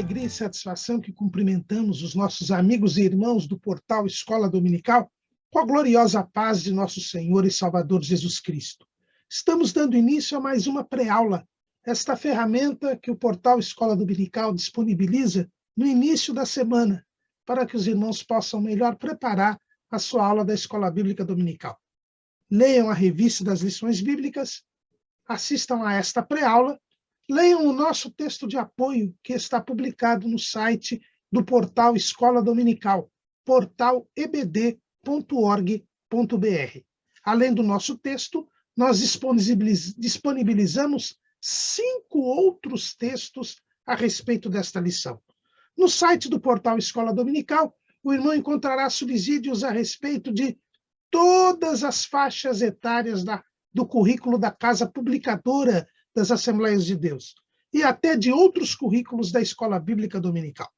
alegria e satisfação que cumprimentamos os nossos amigos e irmãos do portal Escola Dominical com a gloriosa paz de nosso Senhor e Salvador Jesus Cristo. Estamos dando início a mais uma pré-aula, esta ferramenta que o portal Escola Dominical disponibiliza no início da semana, para que os irmãos possam melhor preparar a sua aula da Escola Bíblica Dominical. Leiam a revista das lições bíblicas, assistam a esta pré-aula, leiam o nosso texto de apoio que está publicado no site do portal Escola Dominical, portalebd.org.br. Além do nosso texto, nós disponibilizamos 5 outros textos a respeito desta lição. No site do portal Escola Dominical, o irmão encontrará subsídios a respeito de todas as faixas etárias do currículo da Casa Publicadora das Assembleias de Deus e até de outros currículos da Escola Bíblica Dominical.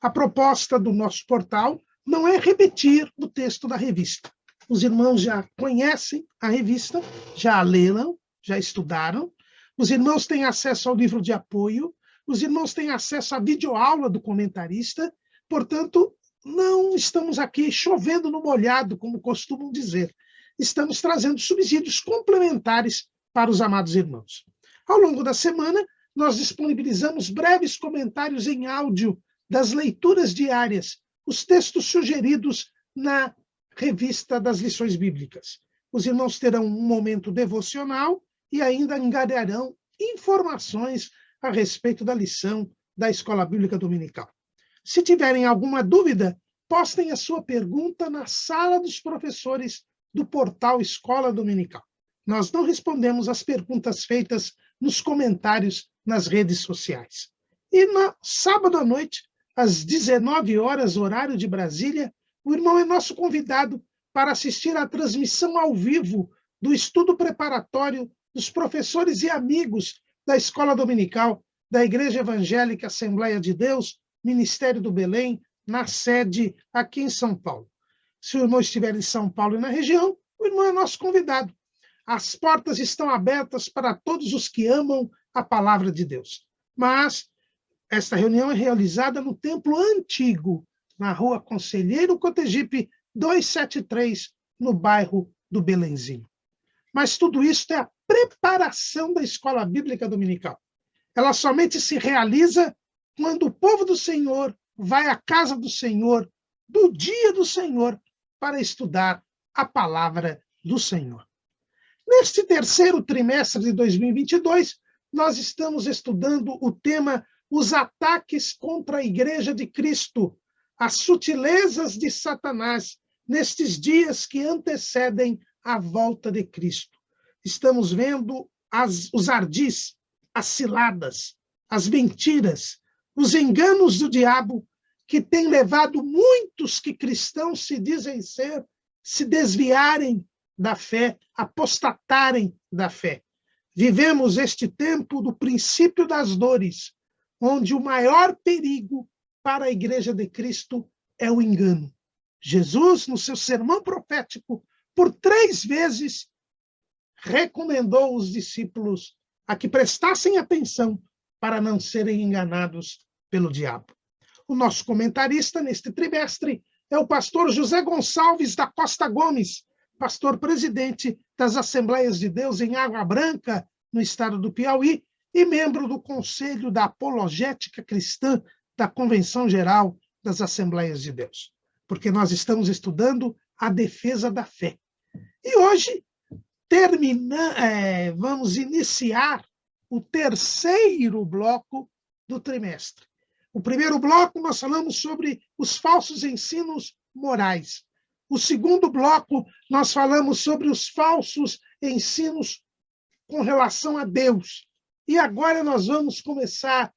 A proposta do nosso portal não é repetir o texto da revista. Os irmãos já conhecem a revista, já a leram, já estudaram. Os irmãos têm acesso ao livro de apoio, os irmãos têm acesso à videoaula do comentarista, portanto, não estamos aqui chovendo no molhado, como costumam dizer. Estamos trazendo subsídios complementares para os amados irmãos. Ao longo da semana, nós disponibilizamos breves comentários em áudio das leituras diárias, os textos sugeridos na revista das lições bíblicas. Os irmãos terão um momento devocional e ainda angariarão informações a respeito da lição da Escola Bíblica Dominical. Se tiverem alguma dúvida, postem a sua pergunta na sala dos professores do portal Escola Dominical. Nós não respondemos as perguntas feitas nos comentários nas redes sociais. E no sábado à noite, às 19 horas, horário de Brasília, o irmão é nosso convidado para assistir à transmissão ao vivo do estudo preparatório dos professores e amigos da Escola Dominical da Igreja Evangélica Assembleia de Deus, Ministério do Belém, na sede aqui em São Paulo. Se o irmão estiver em São Paulo e na região, o irmão é nosso convidado. As portas estão abertas para todos os que amam a palavra de Deus. Mas esta reunião é realizada no Templo Antigo, na Rua Conselheiro Cotegipe 273, no bairro do Belenzinho. Mas tudo isso é a preparação da Escola Bíblica Dominical. Ela somente se realiza quando o povo do Senhor vai à casa do Senhor, do dia do Senhor, para estudar a palavra do Senhor. Neste terceiro trimestre de 2022, nós estamos estudando o tema Os ataques contra a Igreja de Cristo, as sutilezas de Satanás, nestes dias que antecedem a volta de Cristo. Estamos vendo os ardis, as ciladas, as mentiras, os enganos do diabo, que tem levado muitos que cristãos se dizem ser, se desviarem da fé, apostatarem da fé. Vivemos este tempo do princípio das dores, onde o maior perigo para a Igreja de Cristo é o engano. Jesus, no seu sermão profético, por 3 vezes, recomendou os discípulos a que prestassem atenção para não serem enganados pelo diabo. O nosso comentarista neste trimestre é o pastor José Gonçalves da Costa Gomes, pastor presidente das Assembleias de Deus em Água Branca, no estado do Piauí, e membro do Conselho da Apologética Cristã da Convenção Geral das Assembleias de Deus. Porque nós estamos estudando a defesa da fé. E hoje vamos iniciar o terceiro bloco do trimestre. O primeiro bloco nós falamos sobre os falsos ensinos morais. O segundo bloco nós falamos sobre os falsos ensinos com relação a Deus. E agora nós vamos começar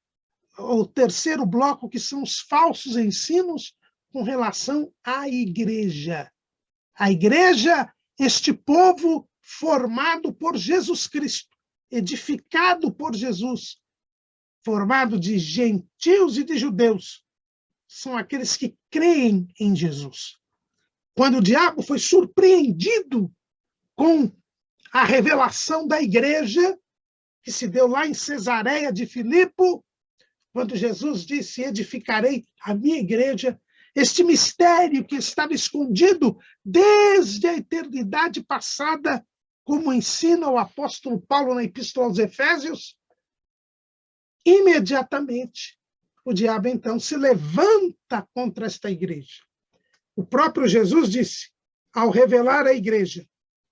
o terceiro bloco, que são os falsos ensinos com relação à igreja. A igreja, este povo formado por Jesus Cristo, edificado por Jesus, formado de gentios e de judeus, são aqueles que creem em Jesus. Quando o diabo foi surpreendido com a revelação da igreja, que se deu lá em Cesareia de Filipe, quando Jesus disse: edificarei a minha igreja, este mistério que estava escondido desde a eternidade passada, como ensina o apóstolo Paulo na Epístola aos Efésios, imediatamente o diabo então se levanta contra esta igreja. O próprio Jesus disse, ao revelar a igreja: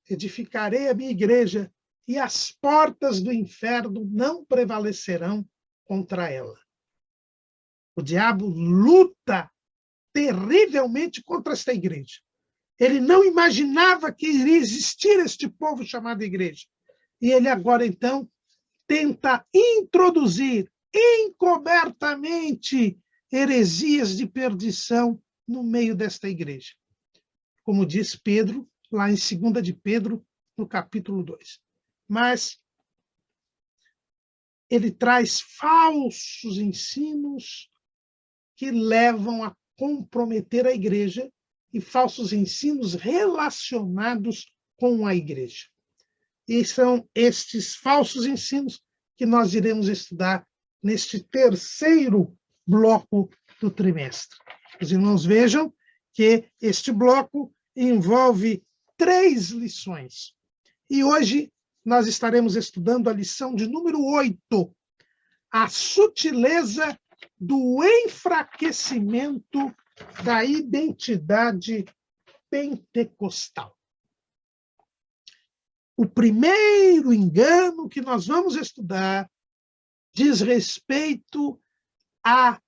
edificarei a minha igreja e as portas do inferno não prevalecerão contra ela. O diabo luta terrivelmente contra esta igreja. Ele não imaginava que iria existir este povo chamado igreja. E ele agora, então, tenta introduzir encobertamente heresias de perdição no meio desta igreja. Como diz Pedro, lá em 2 de Pedro, no capítulo 2. Mas ele traz falsos ensinos que levam a comprometer a igreja e falsos ensinos relacionados com a igreja. E são estes falsos ensinos que nós iremos estudar neste terceiro bloco do trimestre. Os irmãos vejam que este bloco envolve 3 lições. E hoje nós estaremos estudando a lição de número 8, a sutileza do enfraquecimento da identidade pentecostal. O primeiro engano que nós vamos estudar diz respeito à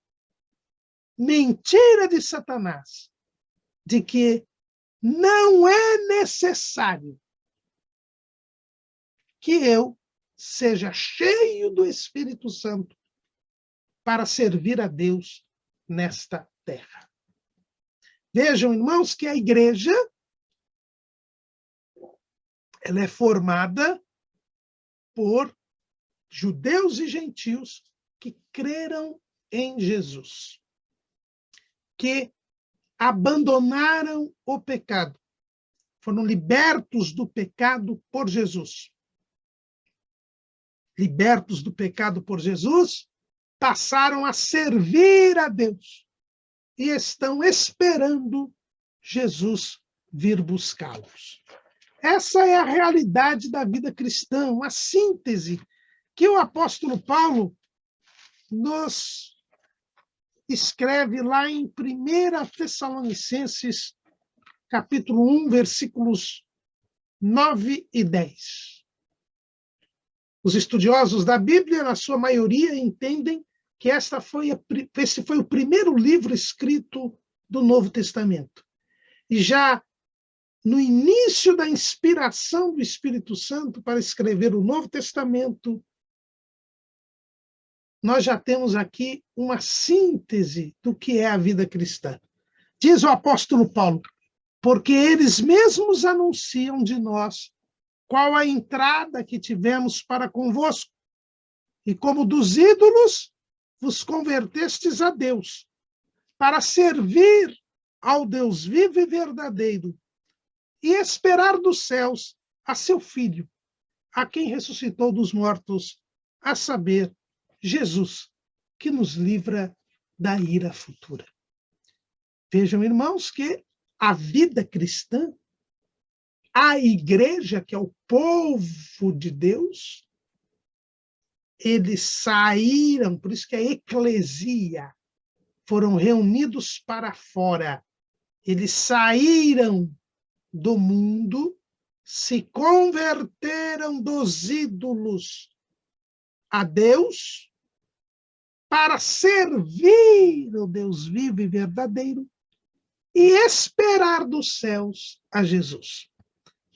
mentira de Satanás, de que não é necessário que eu seja cheio do Espírito Santo para servir a Deus nesta terra. Vejam, irmãos, que a igreja ela é formada por judeus e gentios que creram em Jesus, que abandonaram o pecado, foram libertos do pecado por Jesus. Libertos do pecado por Jesus, passaram a servir a Deus e estão esperando Jesus vir buscá-los. Essa é a realidade da vida cristã, uma síntese que o apóstolo Paulo nos escreve lá em 1 Tessalonicenses, capítulo 1, versículos 9 e 10. Os estudiosos da Bíblia, na sua maioria, entendem que esse foi o primeiro livro escrito do Novo Testamento. E já no início da inspiração do Espírito Santo para escrever o Novo Testamento, nós já temos aqui uma síntese do que é a vida cristã. Diz o apóstolo Paulo: porque eles mesmos anunciam de nós qual a entrada que tivemos para convosco, e como dos ídolos vos convertestes a Deus, para servir ao Deus vivo e verdadeiro, e esperar dos céus a seu Filho, a quem ressuscitou dos mortos, a saber, Jesus, que nos livra da ira futura. Vejam, irmãos, que a vida cristã, a igreja, que é o povo de Deus, eles saíram, por isso que é eclesia, foram reunidos para fora. Eles saíram do mundo, se converteram dos ídolos a Deus para servir o Deus vivo e verdadeiro e esperar dos céus a Jesus.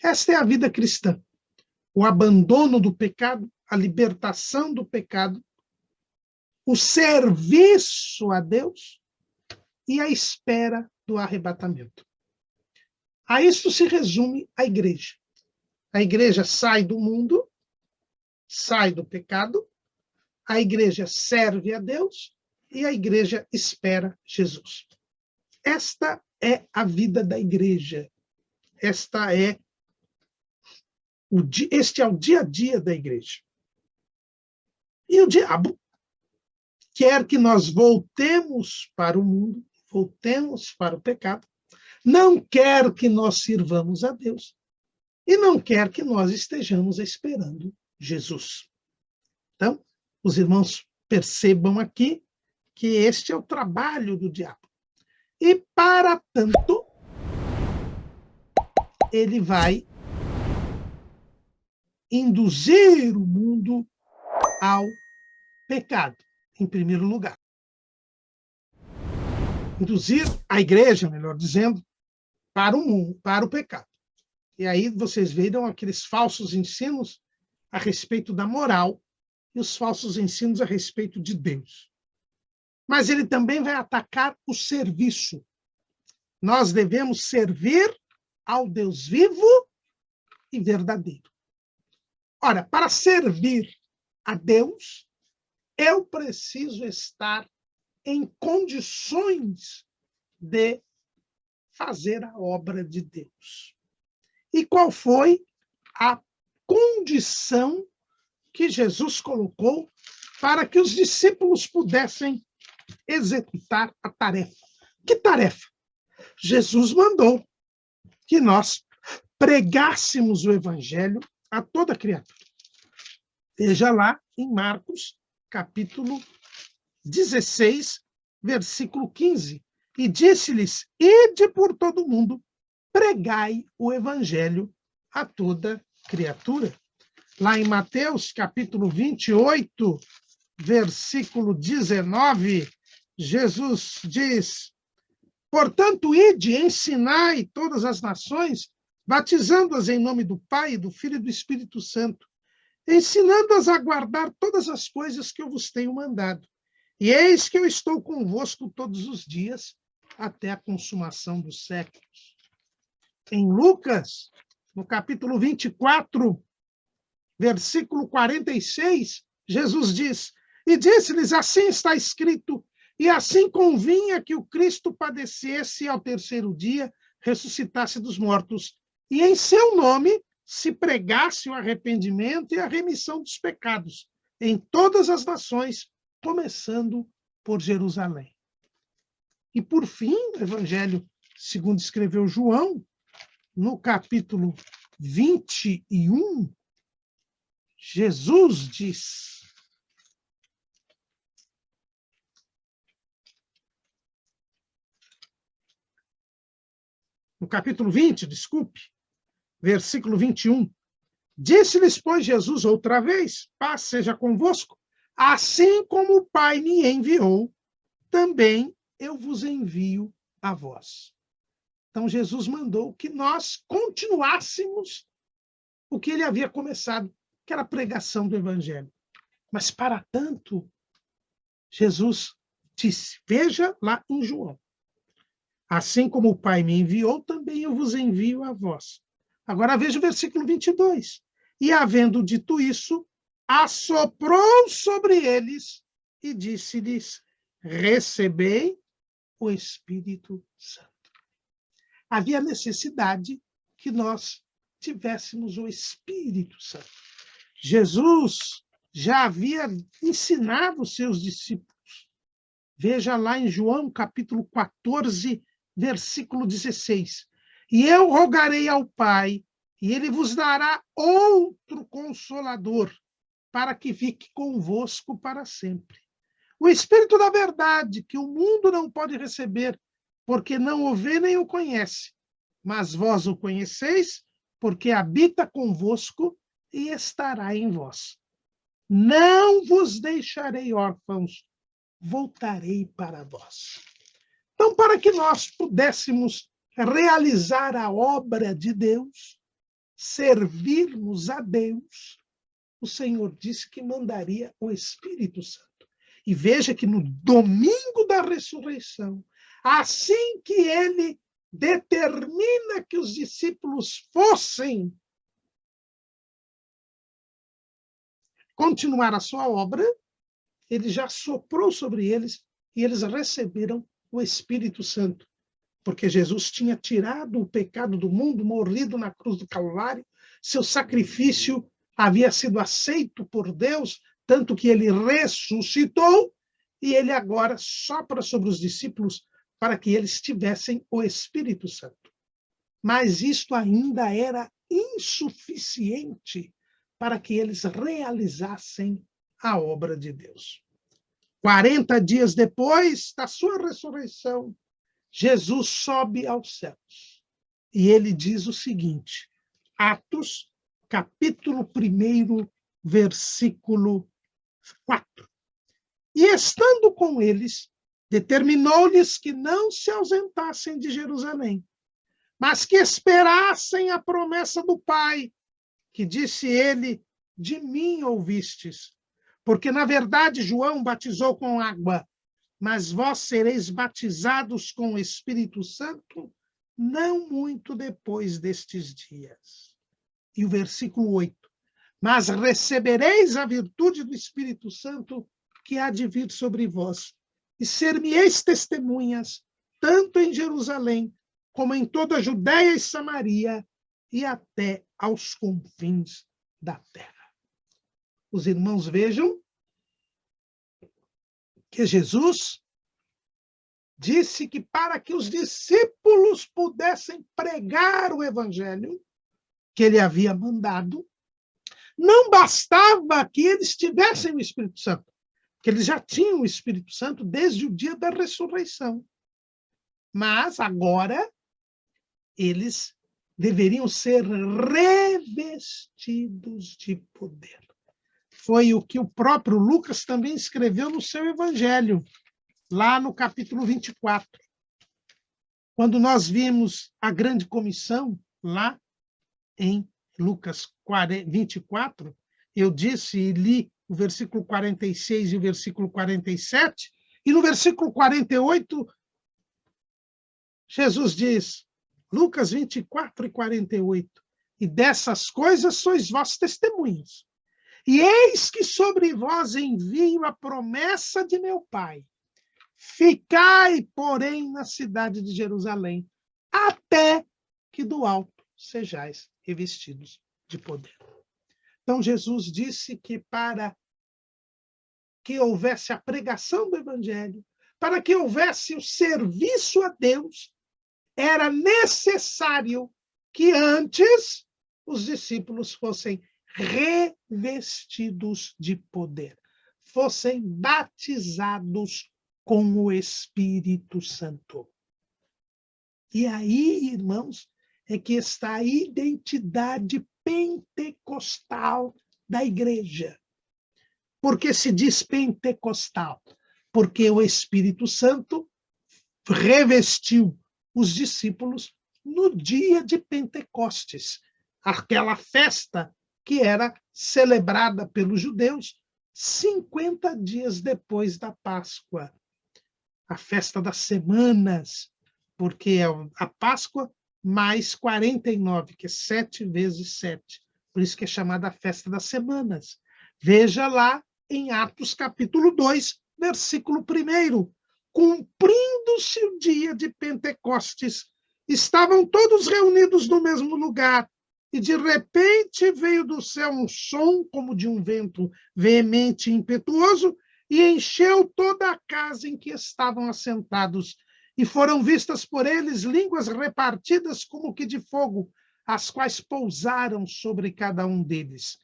Esta é a vida cristã. O abandono do pecado, a libertação do pecado, o serviço a Deus e a espera do arrebatamento. A isso se resume a igreja. A igreja sai do mundo, sai do pecado, a igreja serve a Deus e a igreja espera Jesus. Esta é a vida da igreja. Este é o dia a dia da igreja. E o diabo quer que nós voltemos para o mundo, voltemos para o pecado, não quer que nós sirvamos a Deus e não quer que nós estejamos esperando Jesus. Então, os irmãos percebam aqui que este é o trabalho do diabo. E, para tanto, ele vai induzir o mundo ao pecado, em primeiro lugar. Induzir a igreja, melhor dizendo, para o mundo, para o pecado. E aí vocês viram aqueles falsos ensinos a respeito da moral e os falsos ensinos a respeito de Deus. Mas ele também vai atacar o serviço. Nós devemos servir ao Deus vivo e verdadeiro. Ora, para servir a Deus, eu preciso estar em condições de fazer a obra de Deus. E qual foi a condição que Jesus colocou para que os discípulos pudessem executar a tarefa? Que tarefa? Jesus mandou que nós pregássemos o evangelho a toda criatura. Veja lá em Marcos, capítulo 16, versículo 15. E disse-lhes: ide por todo o mundo, pregai o evangelho a toda criatura. Lá em Mateus, capítulo 28, versículo 19, Jesus diz: portanto, ide, ensinai todas as nações, batizando-as em nome do Pai, do Filho e do Espírito Santo, ensinando-as a guardar todas as coisas que eu vos tenho mandado. E eis que eu estou convosco todos os dias, até a consumação dos séculos. Em Lucas, no capítulo 24, versículo 46, Jesus diz: e disse-lhes: assim está escrito, e assim convinha que o Cristo padecesse e ao terceiro dia ressuscitasse dos mortos, e em seu nome se pregasse o arrependimento e a remissão dos pecados em todas as nações, começando por Jerusalém. E por fim, o Evangelho segundo escreveu João, no capítulo 21, Jesus diz: no capítulo 20, desculpe, versículo 21, disse-lhes, pois, Jesus outra vez: paz seja convosco, assim como o Pai me enviou, também eu vos envio a vós. Então, Jesus mandou que nós continuássemos o que ele havia começado, que era a pregação do Evangelho. Mas, para tanto, Jesus disse, veja lá em João, assim como o Pai me enviou, também eu vos envio a vós. Agora veja o versículo 22. E, havendo dito isso, assoprou sobre eles e disse-lhes, recebei o Espírito Santo. Havia necessidade que nós tivéssemos o Espírito Santo. Jesus já havia ensinado os seus discípulos. Veja lá em João, capítulo 14, versículo 16. E eu rogarei ao Pai, e ele vos dará outro Consolador, para que fique convosco para sempre. O Espírito da verdade, que o mundo não pode receber, porque não o vê nem o conhece. Mas vós o conheceis, porque habita convosco e estará em vós. Não vos deixarei órfãos, voltarei para vós. Então, para que nós pudéssemos realizar a obra de Deus, servirmos a Deus, o Senhor disse que mandaria o Espírito Santo. E veja que no domingo da ressurreição, assim que ele determina que os discípulos fossem continuar a sua obra, ele já soprou sobre eles e eles receberam o Espírito Santo. Porque Jesus tinha tirado o pecado do mundo, morrido na cruz do Calvário, seu sacrifício havia sido aceito por Deus, tanto que ele ressuscitou, e ele agora sopra sobre os discípulos para que eles tivessem o Espírito Santo. Mas isto ainda era insuficiente para que eles realizassem a obra de Deus. 40 dias depois da sua ressurreição, Jesus sobe aos céus. E ele diz o seguinte, Atos, capítulo 1, versículo 4. E estando com eles, determinou-lhes que não se ausentassem de Jerusalém, mas que esperassem a promessa do Pai, que disse ele, de mim ouvistes. Porque, na verdade, João batizou com água, mas vós sereis batizados com o Espírito Santo não muito depois destes dias. E o versículo 8. Mas recebereis a virtude do Espírito Santo que há de vir sobre vós, e ser-me-eis testemunhas, tanto em Jerusalém, como em toda a Judéia e Samaria, e até aos confins da terra. Os irmãos vejam que Jesus disse que para que os discípulos pudessem pregar o evangelho que ele havia mandado, não bastava que eles tivessem o Espírito Santo, porque eles já tinham o Espírito Santo desde o dia da ressurreição. Mas agora eles deveriam ser revestidos de poder. Foi o que o próprio Lucas também escreveu no seu evangelho, lá no capítulo 24. Quando nós vimos a grande comissão, lá em Lucas 24, eu disse e li o versículo 46 e o versículo 47, e no versículo 48, Jesus diz, Lucas 24 e 48, e dessas coisas sois vós testemunhas. E eis que sobre vós envio a promessa de meu Pai. Ficai, porém, na cidade de Jerusalém, até que do alto sejais revestidos de poder. Então, Jesus disse que para que houvesse a pregação do Evangelho, para que houvesse o serviço a Deus, era necessário que antes os discípulos fossem revestidos de poder, fossem batizados com o Espírito Santo. E aí, irmãos, é que está a identidade pentecostal da igreja. Por que se diz pentecostal? Porque o Espírito Santo revestiu os discípulos no dia de Pentecostes, aquela festa que era celebrada pelos judeus 50 dias depois da Páscoa. A festa das semanas, porque é a Páscoa mais 49, que é 7 vezes 7. Por isso que é chamada a festa das semanas. Veja lá em Atos capítulo 2, versículo 1. Cumprindo-se o dia de Pentecostes, estavam todos reunidos no mesmo lugar, e de repente veio do céu um som como de um vento veemente e impetuoso, e encheu toda a casa em que estavam assentados. E foram vistas por eles línguas repartidas como que de fogo, as quais pousaram sobre cada um deles.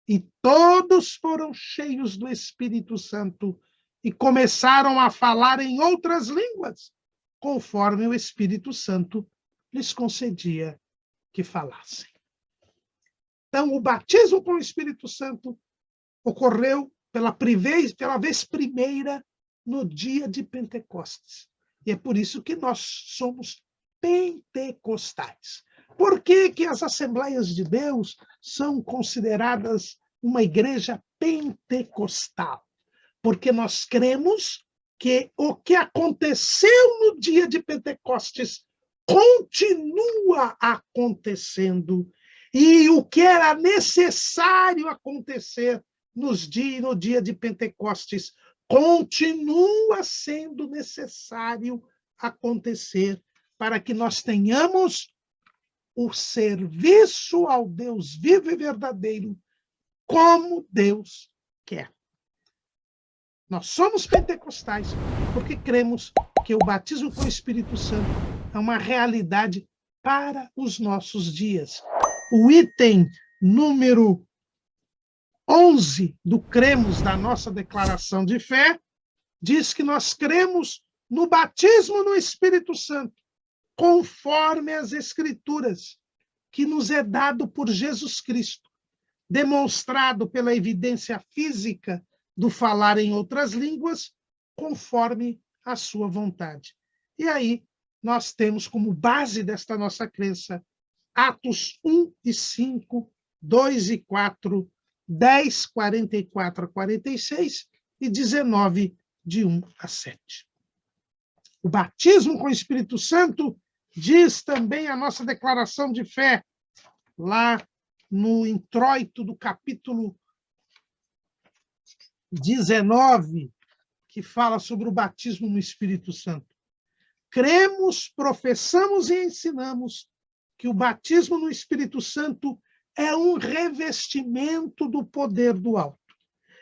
E todos foram cheios do Espírito Santo e começaram a falar em outras línguas, conforme o Espírito Santo lhes concedia que falassem. Então, o batismo com o Espírito Santo ocorreu pela vez primeira no dia de Pentecostes. E é por isso que nós somos pentecostais. Por que que as Assembleias de Deus são consideradas uma igreja pentecostal? Porque nós cremos que o que aconteceu no dia de Pentecostes continua acontecendo. E o que era necessário acontecer no dia de Pentecostes continua sendo necessário acontecer para que nós tenhamos o serviço ao Deus vivo e verdadeiro como Deus quer. Nós somos pentecostais porque cremos que o batismo com o Espírito Santo é uma realidade para os nossos dias. O item número 11 do cremos da nossa declaração de fé diz que nós cremos no batismo no Espírito Santo, conforme as Escrituras, que nos é dado por Jesus Cristo, demonstrado pela evidência física do falar em outras línguas, conforme a sua vontade. E aí, nós temos como base desta nossa crença Atos 1 e 5, 2 e 4, 10, 44 a 46 e 19, de 1 a 7. O batismo com o Espírito Santo diz também a nossa declaração de fé, lá no introito do capítulo 19, que fala sobre o batismo no Espírito Santo. Cremos, professamos e ensinamos que o batismo no Espírito Santo é um revestimento do poder do alto.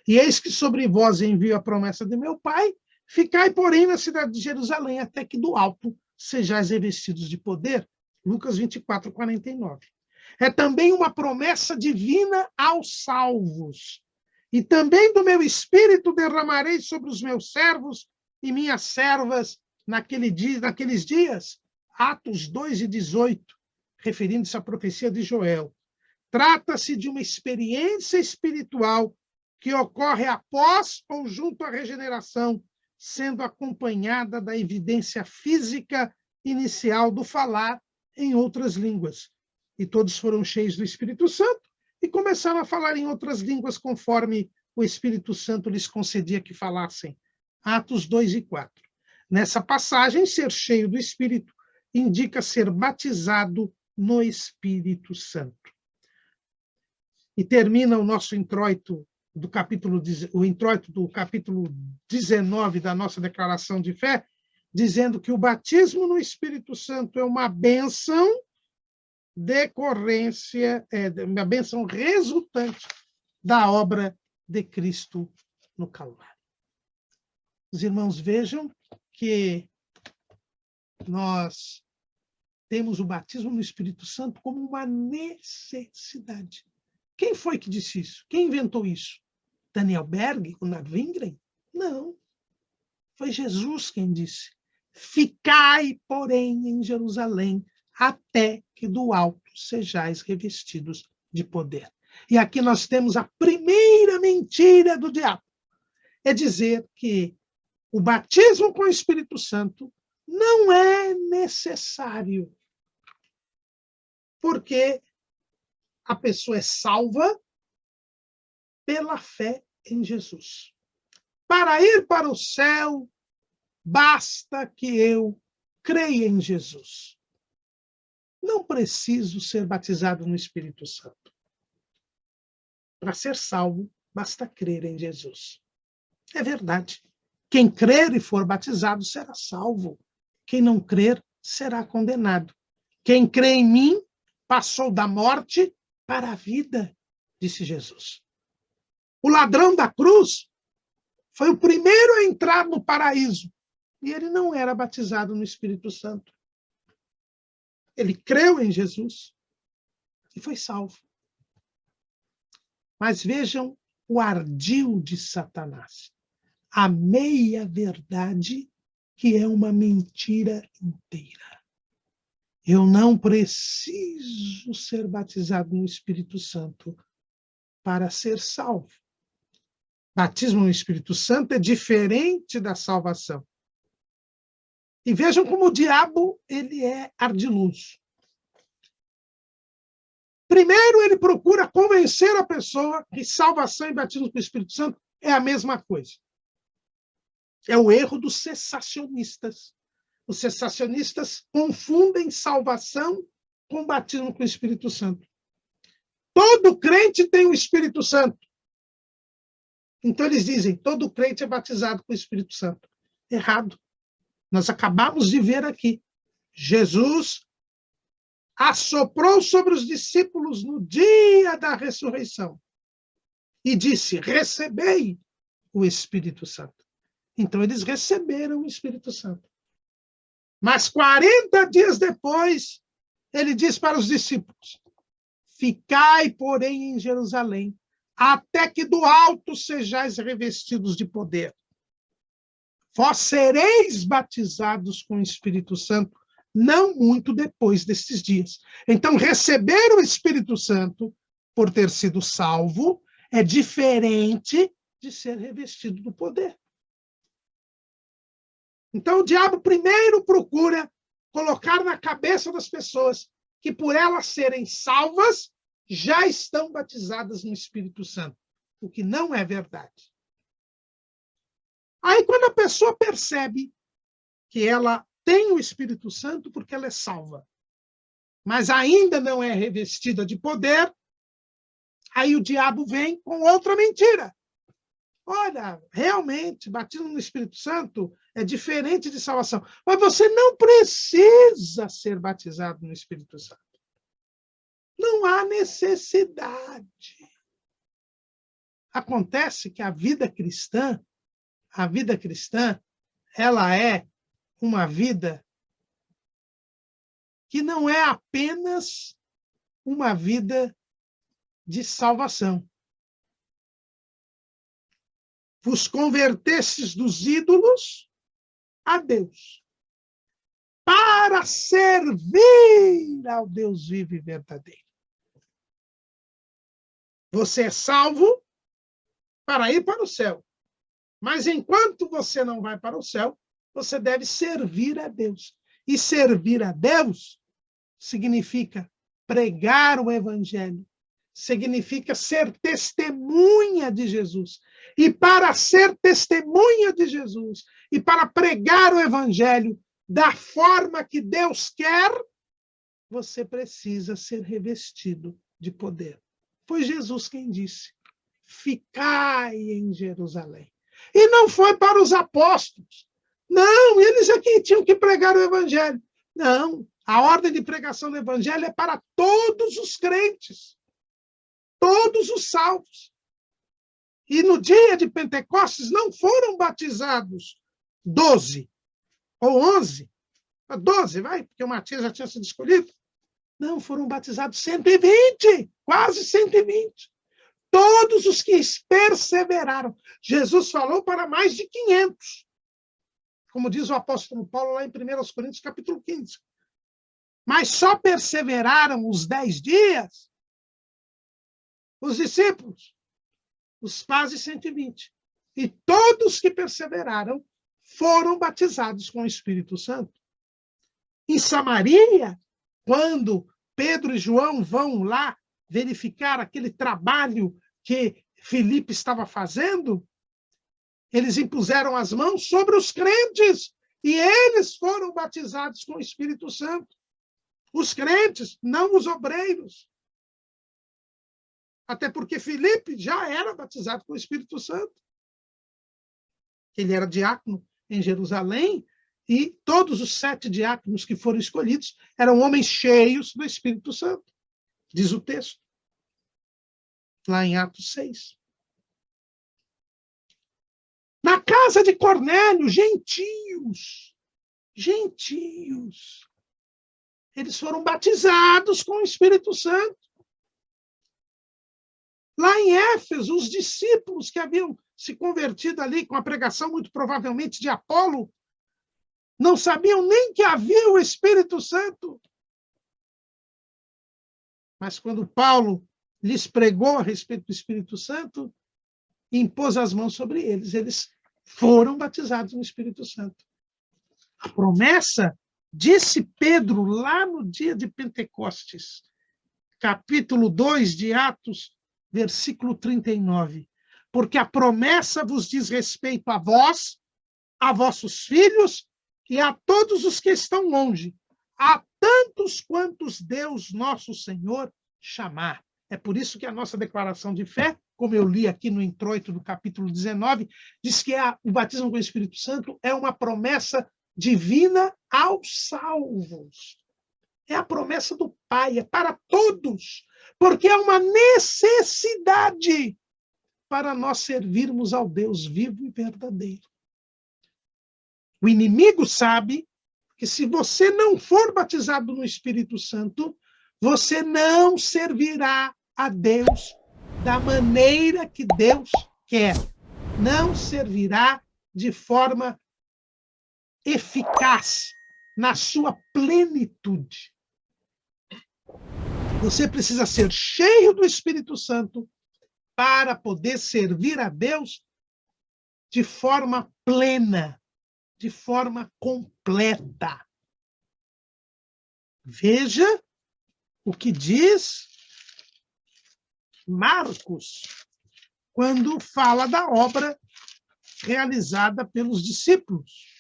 E eis que sobre vós envio a promessa de meu Pai, ficai, porém, na cidade de Jerusalém, até que do alto sejais revestidos de poder. Lucas 24, 49. É também uma promessa divina aos salvos. E também do meu espírito derramarei sobre os meus servos e minhas servas naqueles dias. Atos 2 e 18, referindo-se à profecia de Joel. Trata-se de uma experiência espiritual que ocorre após ou junto à regeneração, sendo acompanhada da evidência física inicial do falar em outras línguas. E todos foram cheios do Espírito Santo e começaram a falar em outras línguas conforme o Espírito Santo lhes concedia que falassem. Atos 2 e 4. Nessa passagem, ser cheio do Espírito indica ser batizado no Espírito Santo. E termina o nosso introito do capítulo 19 da nossa declaração de fé, dizendo que o batismo no Espírito Santo é uma bênção uma bênção resultante da obra de Cristo no Calvário. Os irmãos vejam que nós temos o batismo no Espírito Santo como uma necessidade. Quem foi que disse isso? Quem inventou isso? Daniel Berg, o Navingren? Não. Foi Jesus quem disse. Ficai, porém, em Jerusalém, até que do alto sejais revestidos de poder. E aqui nós temos a primeira mentira do diabo. É dizer que o batismo com o Espírito Santo não é necessário, porque a pessoa é salva pela fé em Jesus. Para ir para o céu, basta que eu creia em Jesus. Não preciso ser batizado no Espírito Santo. Para ser salvo, basta crer em Jesus. É verdade. Quem crer e for batizado será salvo. Quem não crer será condenado. Quem crê em mim passou da morte para a vida, disse Jesus. O ladrão da cruz foi o primeiro a entrar no paraíso. E ele não era batizado no Espírito Santo. Ele creu em Jesus e foi salvo. Mas vejam o ardil de Satanás. A meia-verdade, que é uma mentira inteira. Eu não preciso ser batizado no Espírito Santo para ser salvo. Batismo no Espírito Santo é diferente da salvação. E vejam como o diabo ele é ardiloso. Primeiro, ele procura convencer a pessoa que salvação e batismo com o Espírito Santo é a mesma coisa. É o erro dos cessacionistas. Os cessacionistas confundem salvação com batismo com o Espírito Santo. Todo crente tem o Espírito Santo. Então eles dizem, todo crente é batizado com o Espírito Santo. Errado. Nós acabamos de ver aqui. Jesus assoprou sobre os discípulos no dia da ressurreição e disse, recebei o Espírito Santo. Então, eles receberam o Espírito Santo. Mas 40 dias depois, ele diz para os discípulos: ficai, porém, em Jerusalém, até que do alto sejais revestidos de poder. Vós sereis batizados com o Espírito Santo, não muito depois destes dias. Então, receber o Espírito Santo, por ter sido salvo, é diferente de ser revestido do poder. Então, o diabo primeiro procura colocar na cabeça das pessoas que, por elas serem salvas, já estão batizadas no Espírito Santo, o que não é verdade. Aí, quando a pessoa percebe que ela tem o Espírito Santo porque ela é salva, mas ainda não é revestida de poder, aí o diabo vem com outra mentira. Olha, realmente, batismo no Espírito Santo é diferente de salvação. Mas você não precisa ser batizado no Espírito Santo. Não há necessidade. Acontece que a vida cristã, ela é uma vida que não é apenas uma vida de salvação. Vos convertestes dos ídolos a Deus, para servir ao Deus vivo e verdadeiro. Você é salvo para ir para o céu. Mas enquanto você não vai para o céu, você deve servir a Deus. E servir a Deus significa pregar o evangelho, significa ser testemunha de Jesus. E para ser testemunha de Jesus e para pregar o evangelho da forma que Deus quer, você precisa ser revestido de poder. Foi Jesus quem disse: ficai em Jerusalém. E não foi para os apóstolos. Não, eles é quem tinham que pregar o evangelho. Não, a ordem de pregação do evangelho é para todos os crentes, todos os salvos. E no dia de Pentecostes não foram batizados 12 ou 11, 12, vai, porque o Matias já tinha sido escolhido. Não, foram batizados 120, quase 120. Todos os que perseveraram. Jesus falou para mais de 500. Como diz o apóstolo Paulo lá em 1 Coríntios, capítulo 15. Mas só perseveraram os 10 dias os discípulos, os quase 120. E todos que perseveraram foram batizados com o Espírito Santo. Em Samaria, quando Pedro e João vão lá verificar aquele trabalho que Filipe estava fazendo, eles impuseram as mãos sobre os crentes e eles foram batizados com o Espírito Santo. Os crentes, não os obreiros. Até porque Filipe já era batizado com o Espírito Santo. Ele era diácono em Jerusalém e todos os 7 diáconos que foram escolhidos eram homens cheios do Espírito Santo, diz o texto, lá em Atos 6. Na casa de Cornélio, gentios, eles foram batizados com o Espírito Santo. Lá em Éfeso, os discípulos que haviam se convertido ali com a pregação, muito provavelmente de Apolo, não sabiam nem que havia o Espírito Santo. Mas quando Paulo lhes pregou a respeito do Espírito Santo, impôs as mãos sobre eles. Eles foram batizados no Espírito Santo. A promessa, disse Pedro lá no dia de Pentecostes, capítulo 2 de Atos, versículo 39. Porque a promessa vos diz respeito a vós, a vossos filhos e a todos os que estão longe, a tantos quantos Deus nosso Senhor chamar. É por isso que a nossa declaração de fé, como eu li aqui no introito do capítulo 19, diz que o batismo com o Espírito Santo é uma promessa divina aos salvos. É a promessa do Pai, é para todos, porque é uma necessidade. para nós servirmos ao Deus vivo e verdadeiro. O inimigo sabe que se você não for batizado no Espírito Santo, você não servirá a Deus da maneira que Deus quer. Não servirá de forma eficaz, na sua plenitude. Você precisa ser cheio do Espírito Santo para poder servir a Deus de forma plena, de forma completa. Veja o que diz Marcos, quando fala da obra realizada pelos discípulos.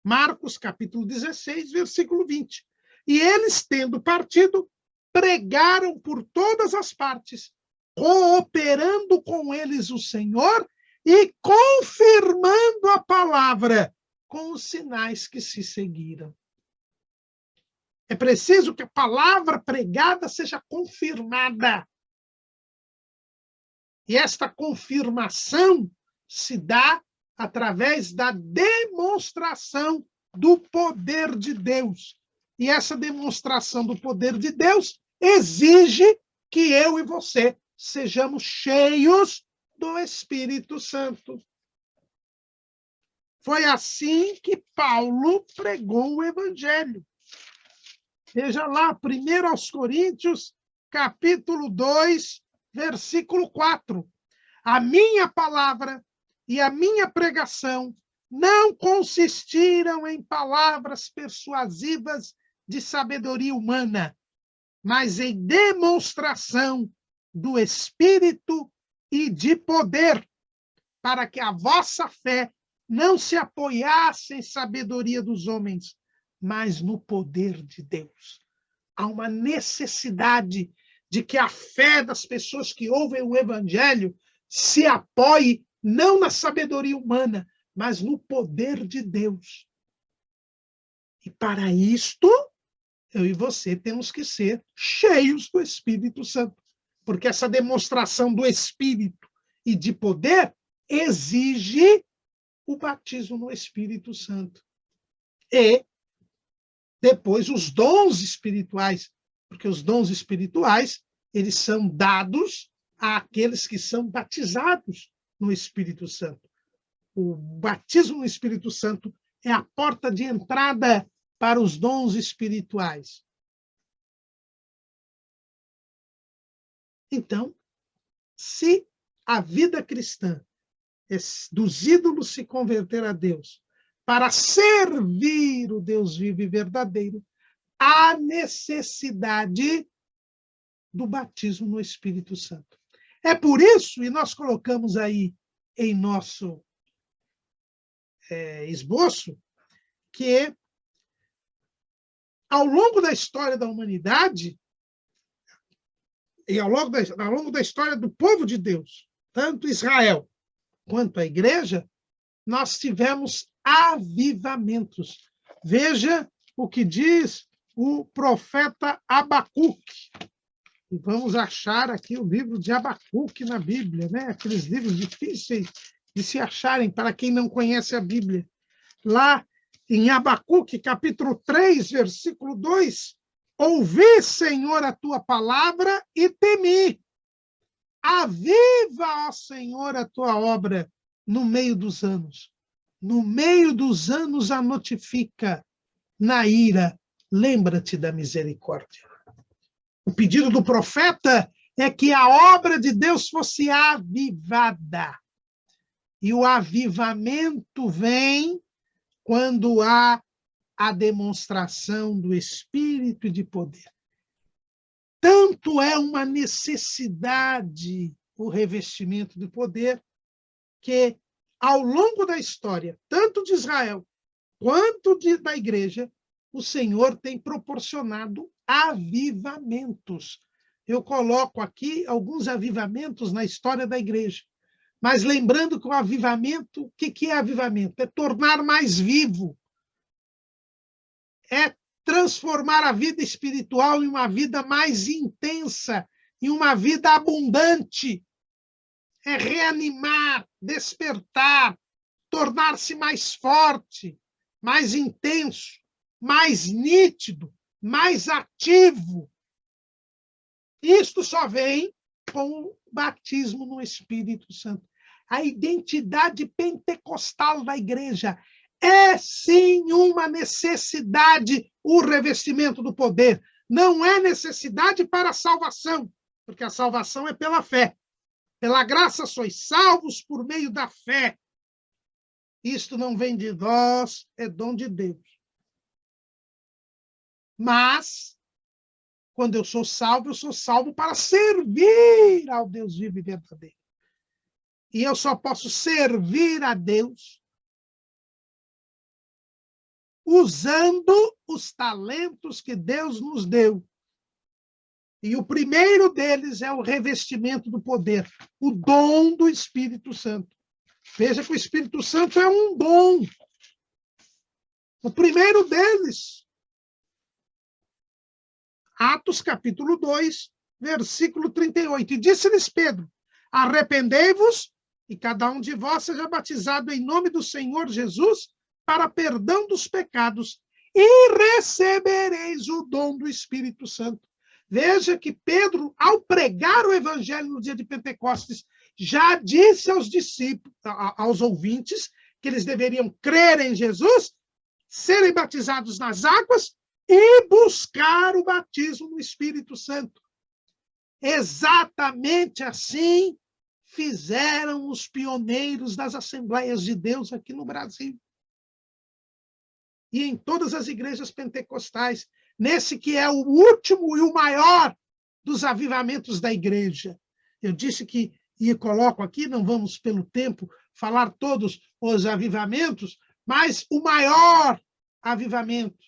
Marcos, capítulo 16, versículo 20. E eles, tendo partido, pregaram por todas as partes, cooperando com eles o Senhor e confirmando a palavra com os sinais que se seguiram. É preciso que a palavra pregada seja confirmada. E esta confirmação se dá através da demonstração do poder de Deus. E essa demonstração do poder de Deus exige que eu e você sejamos cheios do Espírito Santo. Foi assim que Paulo pregou o Evangelho. Veja lá, 1 aos Coríntios, capítulo 2, versículo 4. A minha palavra e a minha pregação não consistiram em palavras persuasivas de sabedoria humana, mas em demonstração do Espírito e de poder, para que a vossa fé não se apoiasse em sabedoria dos homens, mas no poder de Deus. Há uma necessidade de que a fé das pessoas que ouvem o Evangelho se apoie não na sabedoria humana, mas no poder de Deus. E para isto, eu e você temos que ser cheios do Espírito Santo, porque essa demonstração do Espírito e de poder exige o batismo no Espírito Santo. E depois os dons espirituais, porque os dons espirituais, eles são dados àqueles que são batizados no Espírito Santo. O batismo no Espírito Santo é a porta de entrada para os dons espirituais. Então, se a vida cristã é dos ídolos se converter a Deus, para servir o Deus vivo e verdadeiro, há necessidade do batismo no Espírito Santo. É por isso, e nós colocamos aí em nosso esboço, que ao longo da história da humanidade, e ao longo da história do povo de Deus, tanto Israel quanto a igreja, nós tivemos avivamentos. Veja o que diz o profeta Abacuque. E vamos achar aqui o livro de Abacuque na Bíblia, né? Aqueles livros difíceis de se acharem para quem não conhece a Bíblia. Lá em Abacuque, capítulo 3, versículo 2, ouvi, Senhor, a tua palavra e temi. Aviva, ó Senhor, a tua obra no meio dos anos. No meio dos anos a notifica. Na ira, lembra-te da misericórdia. O pedido do profeta é que a obra de Deus fosse avivada. E o avivamento vem quando há a demonstração do Espírito e de poder. Tanto é uma necessidade o revestimento do poder, que ao longo da história, tanto de Israel quanto da igreja, o Senhor tem proporcionado avivamentos. Eu coloco aqui alguns avivamentos na história da igreja. Mas lembrando que o avivamento, o que é avivamento? É tornar mais vivo. É transformar a vida espiritual em uma vida mais intensa, em uma vida abundante. é reanimar, despertar, tornar-se mais forte, mais intenso, mais nítido, mais ativo. Isto só vem com o batismo no Espírito Santo. A identidade pentecostal da igreja é, sim, uma necessidade, o revestimento do poder. Não é necessidade para a salvação, porque a salvação é pela fé. Pela graça sois salvos por meio da fé. Isto não vem de vós, é dom de Deus. Mas, quando eu sou salvo para servir ao Deus vivo e verdadeiro. E eu só posso servir a Deus usando os talentos que Deus nos deu. E o primeiro deles é o revestimento do poder, o dom do Espírito Santo. Veja que o Espírito Santo é um dom. O primeiro deles, Atos capítulo 2, versículo 38. E disse-lhes Pedro, arrependei-vos e cada um de vós seja batizado em nome do Senhor Jesus para perdão dos pecados e recebereis o dom do Espírito Santo. Veja que Pedro, ao pregar o evangelho no dia de Pentecostes, já disse aos discípulos, aos ouvintes, que eles deveriam crer em Jesus, serem batizados nas águas e buscar o batismo no Espírito Santo. Exatamente assim fizeram os pioneiros das Assembleias de Deus aqui no Brasil. E em todas as igrejas pentecostais, nesse que é o último e o maior dos avivamentos da igreja. Eu disse que, e coloco aqui, não vamos pelo tempo falar todos os avivamentos, mas o maior avivamento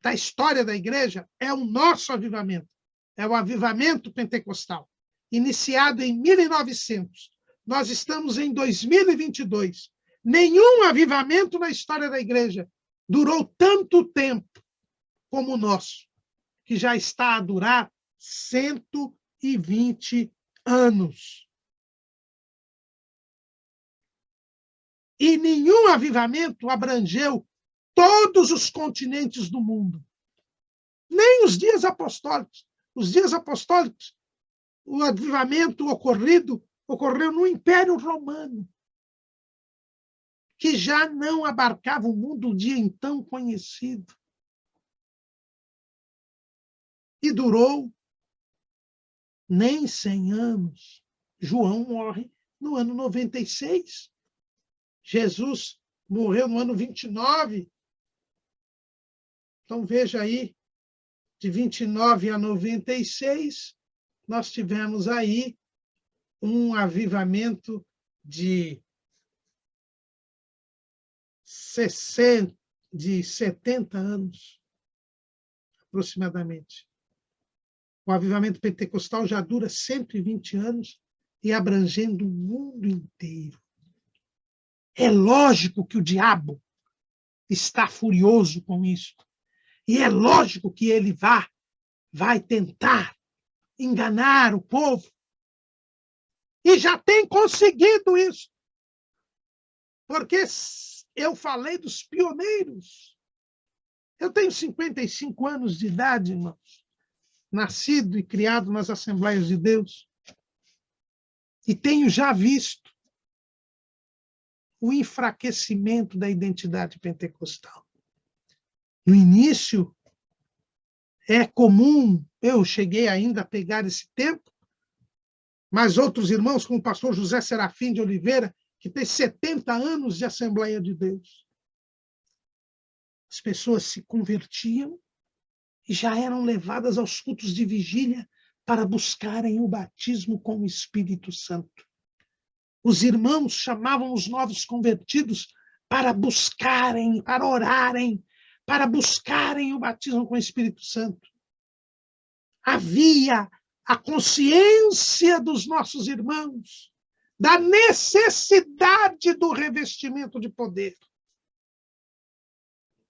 da história da igreja é o nosso avivamento, é o avivamento pentecostal, iniciado em 1900. Nós estamos em 2022. Nenhum avivamento na história da igreja durou tanto tempo como o nosso, que já está a durar 120 anos. E nenhum avivamento abrangeu todos os continentes do mundo. Nem os dias apostólicos. Os dias apostólicos, o avivamento ocorreu no Império Romano, que já não abarcava o mundo de então conhecido. E durou nem 100 anos. João morre no ano 96. Jesus morreu no ano 29. Então, veja aí, de 29 a 96, nós tivemos aí um avivamento de 70 anos, aproximadamente. O avivamento pentecostal já dura 120 anos e abrangendo o mundo inteiro. É lógico que o diabo está furioso com isso. E é lógico que ele vai tentar enganar o povo. E já tem conseguido isso. Porque eu falei dos pioneiros. Eu tenho 55 anos de idade, irmãos. Nascido e criado nas Assembleias de Deus. E tenho já visto o enfraquecimento da identidade pentecostal. No início, é comum, eu cheguei ainda a pegar esse tempo, mas outros irmãos, como o pastor José Serafim de Oliveira, que tem 70 anos de Assembleia de Deus. As pessoas se convertiam e já eram levadas aos cultos de vigília para buscarem o batismo com o Espírito Santo. Os irmãos chamavam os novos convertidos para buscarem, para orarem, para buscarem o batismo com o Espírito Santo. Havia a consciência dos nossos irmãos da necessidade do revestimento de poder.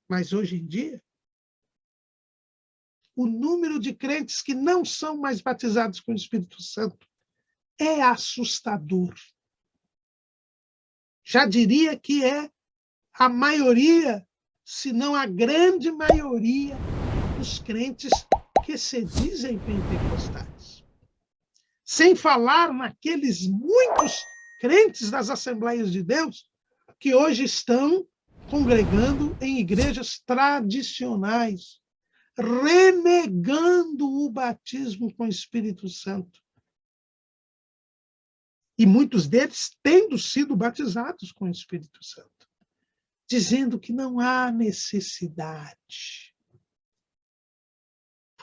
Mas hoje em dia, o número de crentes que não são mais batizados com o Espírito Santo é assustador. Já diria que é a maioria, se não a grande maioria, dos crentes que se dizem pentecostais. Sem falar naqueles muitos crentes das Assembleias de Deus que hoje estão congregando em igrejas tradicionais, renegando o batismo com o Espírito Santo. E muitos deles tendo sido batizados com o Espírito Santo, dizendo que não há necessidade.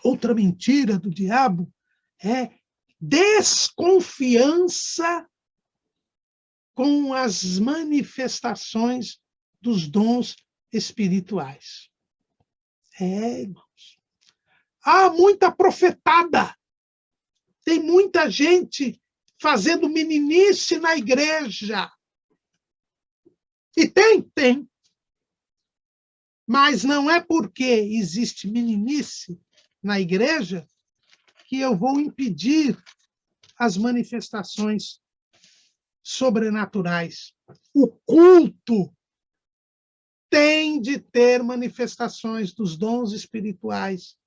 Outra mentira do diabo é desconfiança com as manifestações dos dons espirituais. Irmãos. Há muita profetada. Tem muita gente fazendo meninice na igreja. E tem. Mas não é porque existe meninice na igreja que eu vou impedir as manifestações sobrenaturais. O culto tem de ter manifestações dos dons espirituais,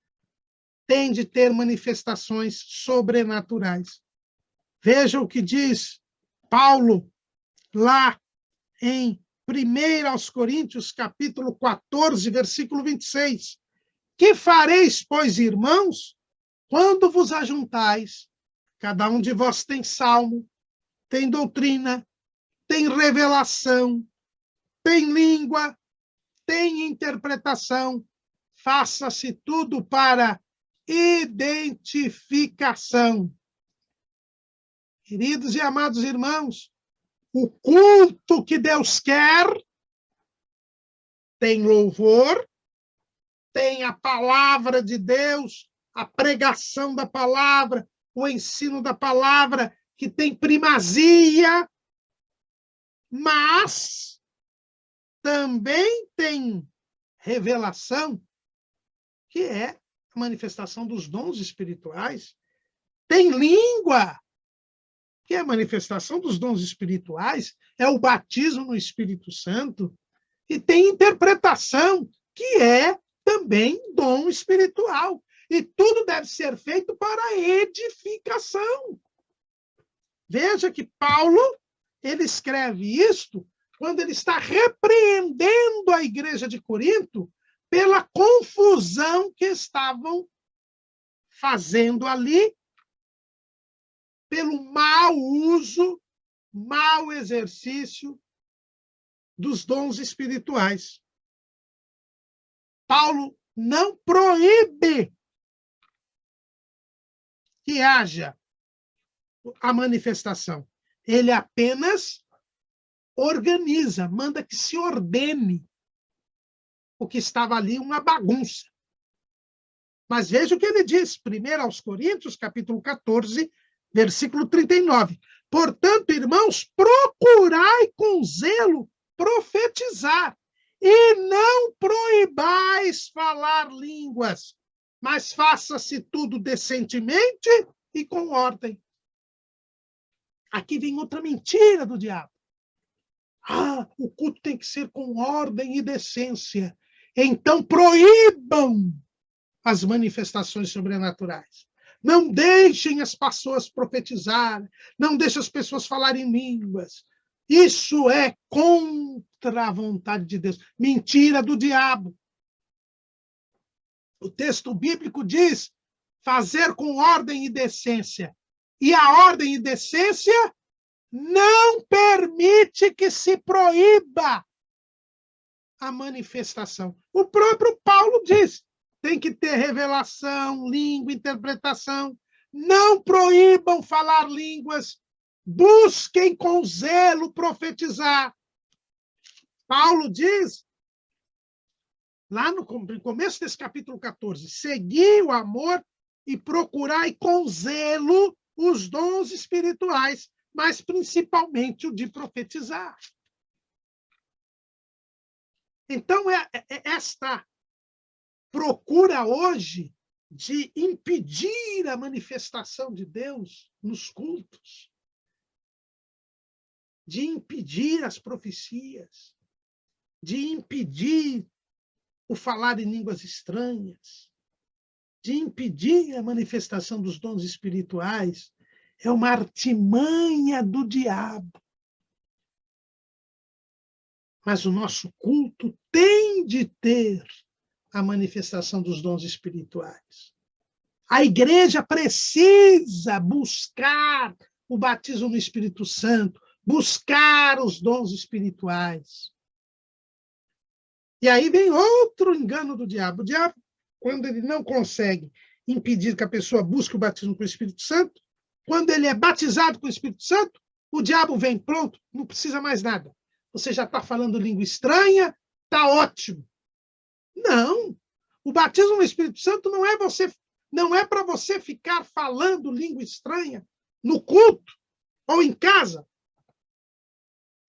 tem de ter manifestações sobrenaturais. Veja o que diz Paulo lá em 1 Coríntios, capítulo 14, versículo 26. Que fareis, pois, irmãos, quando vos ajuntais? Cada um de vós tem salmo, tem doutrina, tem revelação, tem língua, tem interpretação. Faça-se tudo para identificação. Queridos e amados irmãos, o culto que Deus quer tem louvor, tem a palavra de Deus, a pregação da palavra, o ensino da palavra, que tem primazia, mas também tem revelação, que é a manifestação dos dons espirituais. Tem língua, que é a manifestação dos dons espirituais, é o batismo no Espírito Santo, e tem interpretação, que é também dom espiritual. E tudo deve ser feito para edificação. Veja que Paulo, ele escreve isto quando ele está repreendendo a igreja de Corinto pela confusão que estavam fazendo ali, pelo mau uso, mau exercício dos dons espirituais. Paulo não proíbe que haja a manifestação. Ele apenas organiza, manda que se ordene o que estava ali, uma bagunça. Mas veja o que ele diz, 1 Coríntios, capítulo 14, versículo 39. Portanto, irmãos, procurai com zelo profetizar, e não proibais falar línguas, mas faça-se tudo decentemente e com ordem. Aqui vem outra mentira do diabo. O culto tem que ser com ordem e decência. Então proíbam as manifestações sobrenaturais. Não deixem as pessoas profetizarem, não deixem as pessoas falarem línguas. Isso é contra a vontade de Deus. Mentira do diabo. O texto bíblico diz fazer com ordem e decência. E a ordem e decência não permite que se proíba a manifestação. O próprio Paulo diz, tem que ter revelação, língua, interpretação. Não proíbam falar línguas, busquem com zelo profetizar. Paulo diz, lá no começo desse capítulo 14, segui o amor e procurai com zelo os dons espirituais, mas principalmente o de profetizar. Então, esta procura hoje de impedir a manifestação de Deus nos cultos de impedir as profecias, de impedir o falar em línguas estranhas, de impedir a manifestação dos dons espirituais, é uma artimanha do diabo. Mas o nosso culto tem de ter a manifestação dos dons espirituais. A igreja precisa buscar o batismo no Espírito Santo, buscar os dons espirituais. E aí vem outro engano do diabo. O diabo, quando ele não consegue impedir que a pessoa busque o batismo com o Espírito Santo, quando ele é batizado com o Espírito Santo, o diabo vem, pronto, não precisa mais nada. Você já está falando língua estranha, está ótimo. Não, o batismo no Espírito Santo não é para você ficar falando língua estranha no culto ou em casa.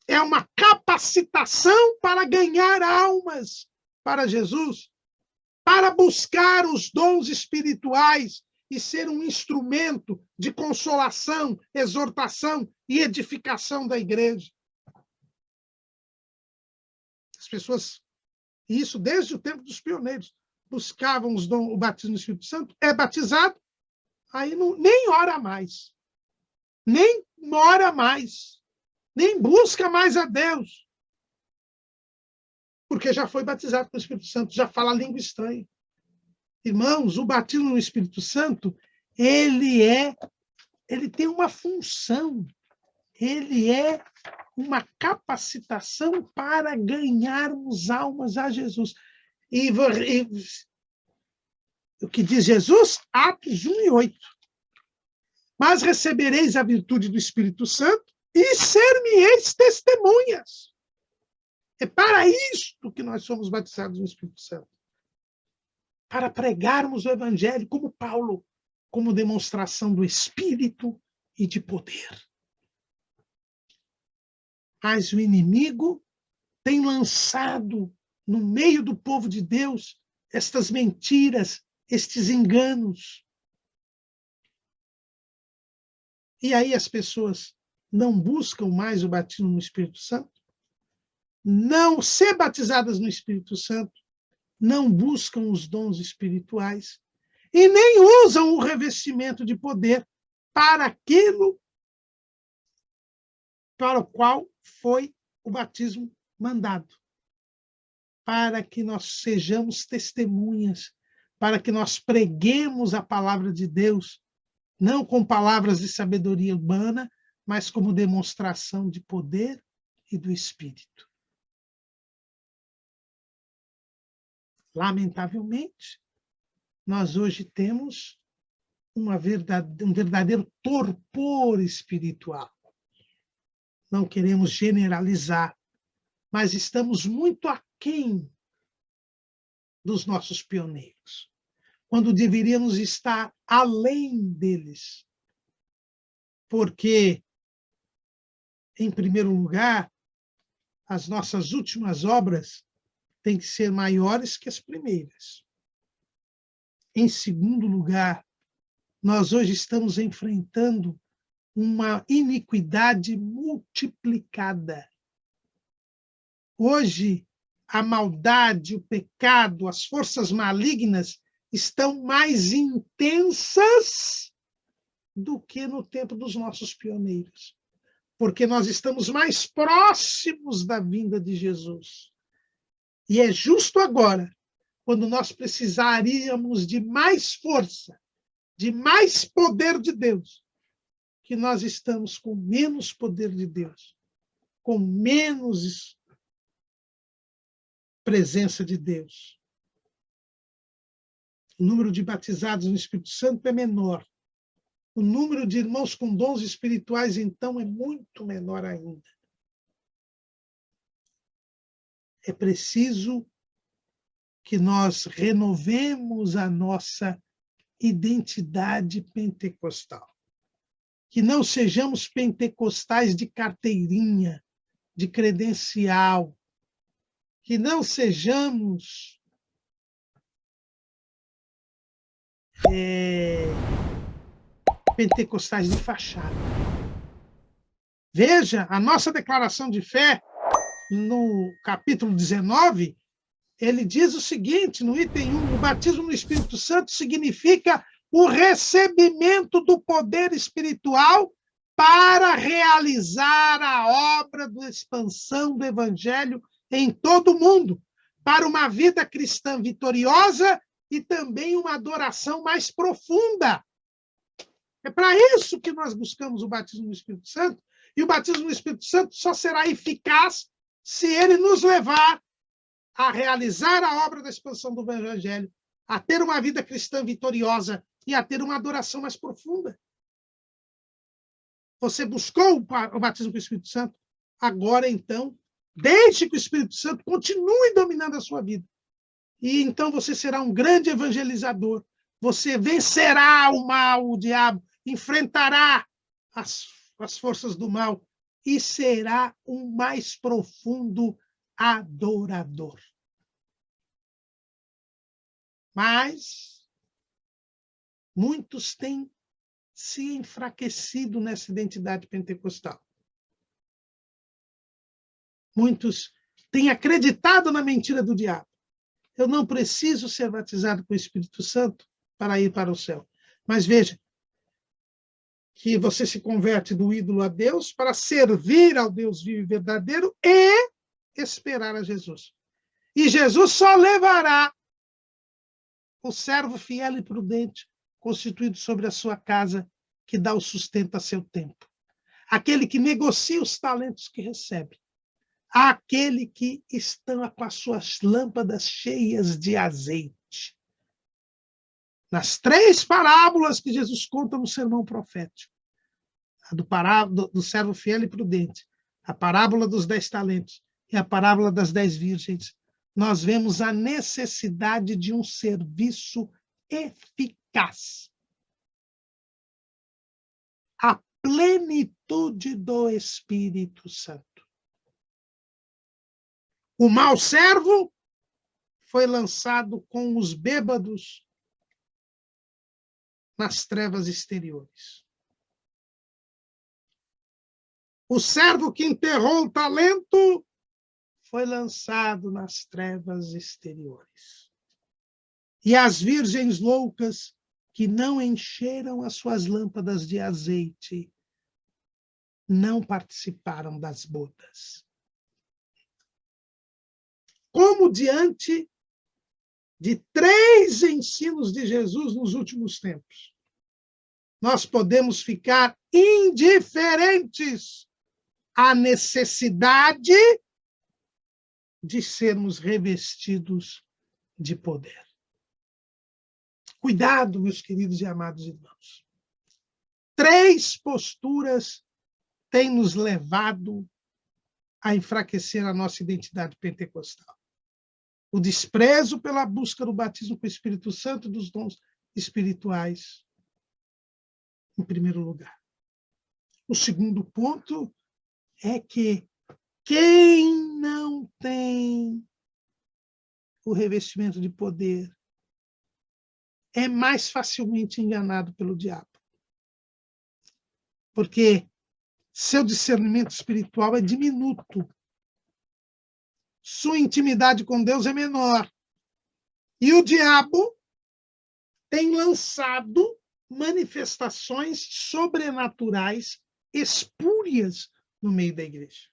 É uma capacitação para ganhar almas para Jesus, para buscar os dons espirituais e ser um instrumento de consolação, exortação e edificação da igreja. As pessoas, isso desde o tempo dos pioneiros, buscavam o batismo no Espírito Santo, é batizado, aí não, nem ora mais, nem ora mais, nem busca mais a Deus, porque já foi batizado com o Espírito Santo, já fala língua estranha. Irmãos, o batismo no Espírito Santo, ele tem uma função, ele é uma capacitação para ganharmos almas a Jesus. E o que diz Jesus? Atos 1:8. Mas recebereis a virtude do Espírito Santo e ser-me-eis testemunhas. É para isto que nós somos batizados no Espírito Santo. Para pregarmos o Evangelho, como Paulo, como demonstração do Espírito e de poder. Mas o inimigo tem lançado no meio do povo de Deus estas mentiras, estes enganos. E aí as pessoas não buscam mais o batismo no Espírito Santo, não ser batizadas no Espírito Santo, não buscam os dons espirituais e nem usam o revestimento de poder para aquilo para o qual foi o batismo mandado. Para que nós sejamos testemunhas, para que nós preguemos a palavra de Deus, não com palavras de sabedoria humana, mas como demonstração de poder e do Espírito. Lamentavelmente, nós hoje temos um verdadeiro torpor espiritual. Não queremos generalizar, mas estamos muito aquém dos nossos pioneiros, quando deveríamos estar além deles. Porque, em primeiro lugar, as nossas últimas obras têm que ser maiores que as primeiras. Em segundo lugar, nós hoje estamos enfrentando uma iniquidade multiplicada. Hoje, a maldade, o pecado, as forças malignas estão mais intensas do que no tempo dos nossos pioneiros, porque nós estamos mais próximos da vinda de Jesus. E é justo agora, quando nós precisaríamos de mais força, de mais poder de Deus, que nós estamos com menos poder de Deus, com menos presença de Deus. O número de batizados no Espírito Santo é menor. O número de irmãos com dons espirituais, então, é muito menor ainda. É preciso que nós renovemos a nossa identidade pentecostal. Que não sejamos pentecostais de carteirinha, de credencial. Que não sejamos pentecostais de fachada. Veja, a nossa declaração de fé, no capítulo 19, ele diz o seguinte, no item 1, o batismo no Espírito Santo significa o recebimento do poder espiritual para realizar a obra da expansão do Evangelho em todo o mundo, para uma vida cristã vitoriosa e também uma adoração mais profunda. É para isso que nós buscamos o batismo no Espírito Santo, e o batismo no Espírito Santo só será eficaz se ele nos levar a realizar a obra da expansão do Evangelho, a ter uma vida cristã vitoriosa e a ter uma adoração mais profunda. Você buscou o batismo com o Espírito Santo? Agora, então, deixe que o Espírito Santo continue dominando a sua vida. E então você será um grande evangelizador. Você vencerá o mal, o diabo, enfrentará as forças do mal e será um mais profundo adorador. Mas muitos têm se enfraquecido nessa identidade pentecostal. Muitos têm acreditado na mentira do diabo. Eu não preciso ser batizado com o Espírito Santo para ir para o céu. Mas veja, que você se converte do ídolo a Deus para servir ao Deus vivo e verdadeiro e esperar a Jesus. E Jesus só levará o servo fiel e prudente, constituído sobre a sua casa, que dá o sustento a seu tempo. Aquele que negocia os talentos que recebe. Aquele que está com as suas lâmpadas cheias de azeite. Nas 3 parábolas que Jesus conta no sermão profético, a do servo fiel e prudente, a parábola dos 10 talentos e a parábola das 10 virgens, nós vemos a necessidade de um serviço eficaz. A plenitude do Espírito Santo. O mau servo foi lançado com os bêbados nas trevas exteriores. O servo que enterrou o talento foi lançado nas trevas exteriores. E as virgens loucas que não encheram as suas lâmpadas de azeite não participaram das bodas. Como diante de 3 ensinos de Jesus nos últimos tempos, nós podemos ficar indiferentes à necessidade de sermos revestidos de poder. Cuidado, meus queridos e amados irmãos. 3 posturas têm nos levado a enfraquecer a nossa identidade pentecostal. O desprezo pela busca do batismo com o Espírito Santo e dos dons espirituais, em primeiro lugar. O segundo ponto é que quem não tem o revestimento de poder é mais facilmente enganado pelo diabo. Porque seu discernimento espiritual é diminuto. Sua intimidade com Deus é menor. E o diabo tem lançado manifestações sobrenaturais espúrias no meio da igreja.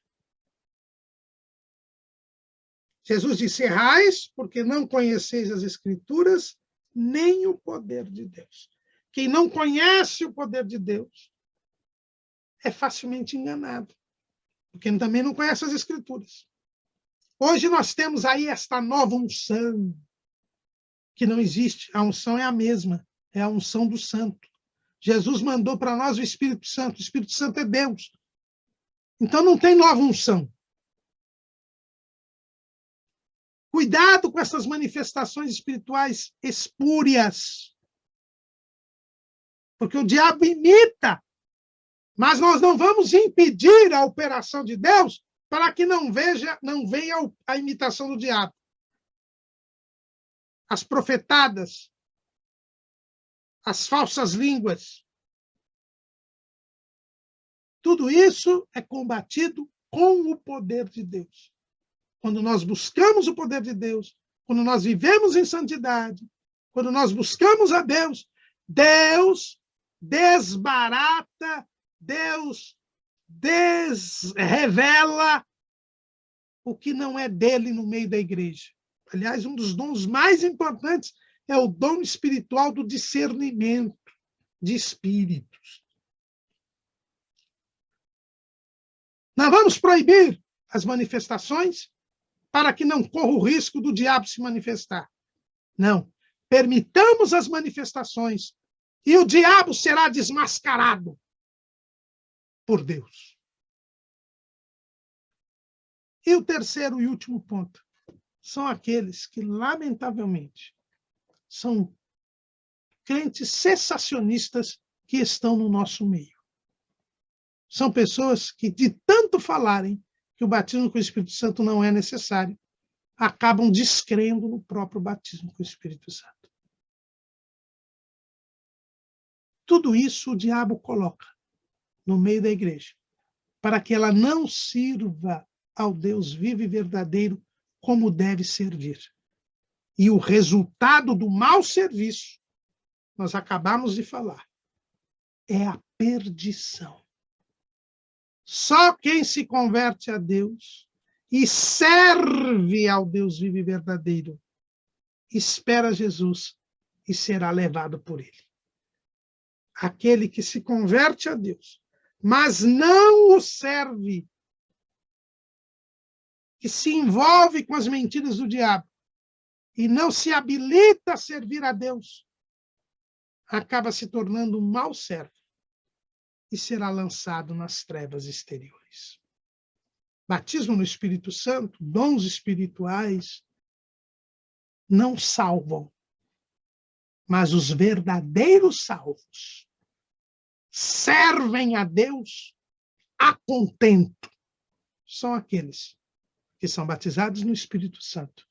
Jesus disse: errais, porque não conheceis as Escrituras, nem o poder de Deus. Quem não conhece o poder de Deus é facilmente enganado, porque também não conhece as Escrituras. Hoje nós temos aí esta nova unção, que não existe. A unção é a mesma, é a unção do Santo. Jesus mandou para nós o Espírito Santo. O Espírito Santo é Deus. Então não tem nova unção. Cuidado com essas manifestações espirituais espúrias, porque o diabo imita, mas nós não vamos impedir a operação de Deus para que não venha a imitação do diabo. As profetadas, as falsas línguas, Tudo isso é combatido com o poder de Deus. Quando nós buscamos o poder de Deus, quando nós vivemos em santidade, quando nós buscamos a Deus, Deus desbarata, Deus revela o que não é dele no meio da igreja. Aliás, um dos dons mais importantes é o dom espiritual do discernimento de espíritos. Nós vamos proibir as manifestações para que não corra o risco do diabo se manifestar. Não. Permitamos as manifestações e o diabo será desmascarado por Deus. E o terceiro e último ponto são aqueles que, lamentavelmente, são crentes cessacionistas que estão no nosso meio. São pessoas que, de tanto falarem que o batismo com o Espírito Santo não é necessário, acabam descrendo no próprio batismo com o Espírito Santo. Tudo isso o diabo coloca no meio da igreja, para que ela não sirva ao Deus vivo e verdadeiro como deve servir. E o resultado do mau serviço, nós acabamos de falar, é a perdição. Só quem se converte a Deus e serve ao Deus vivo e verdadeiro espera Jesus e será levado por ele. Aquele que se converte a Deus, mas não o serve, que se envolve com as mentiras do diabo e não se habilita a servir a Deus, acaba se tornando um mau servo e será lançado nas trevas exteriores. Batismo no Espírito Santo, dons espirituais, não salvam, mas os verdadeiros salvos servem a Deus a contento. São aqueles que são batizados no Espírito Santo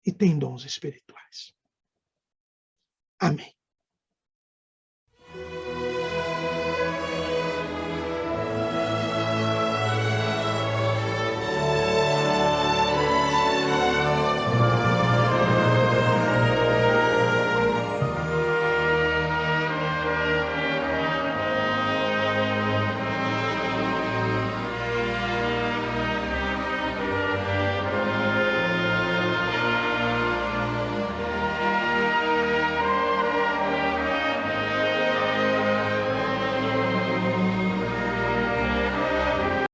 e têm dons espirituais. Amém.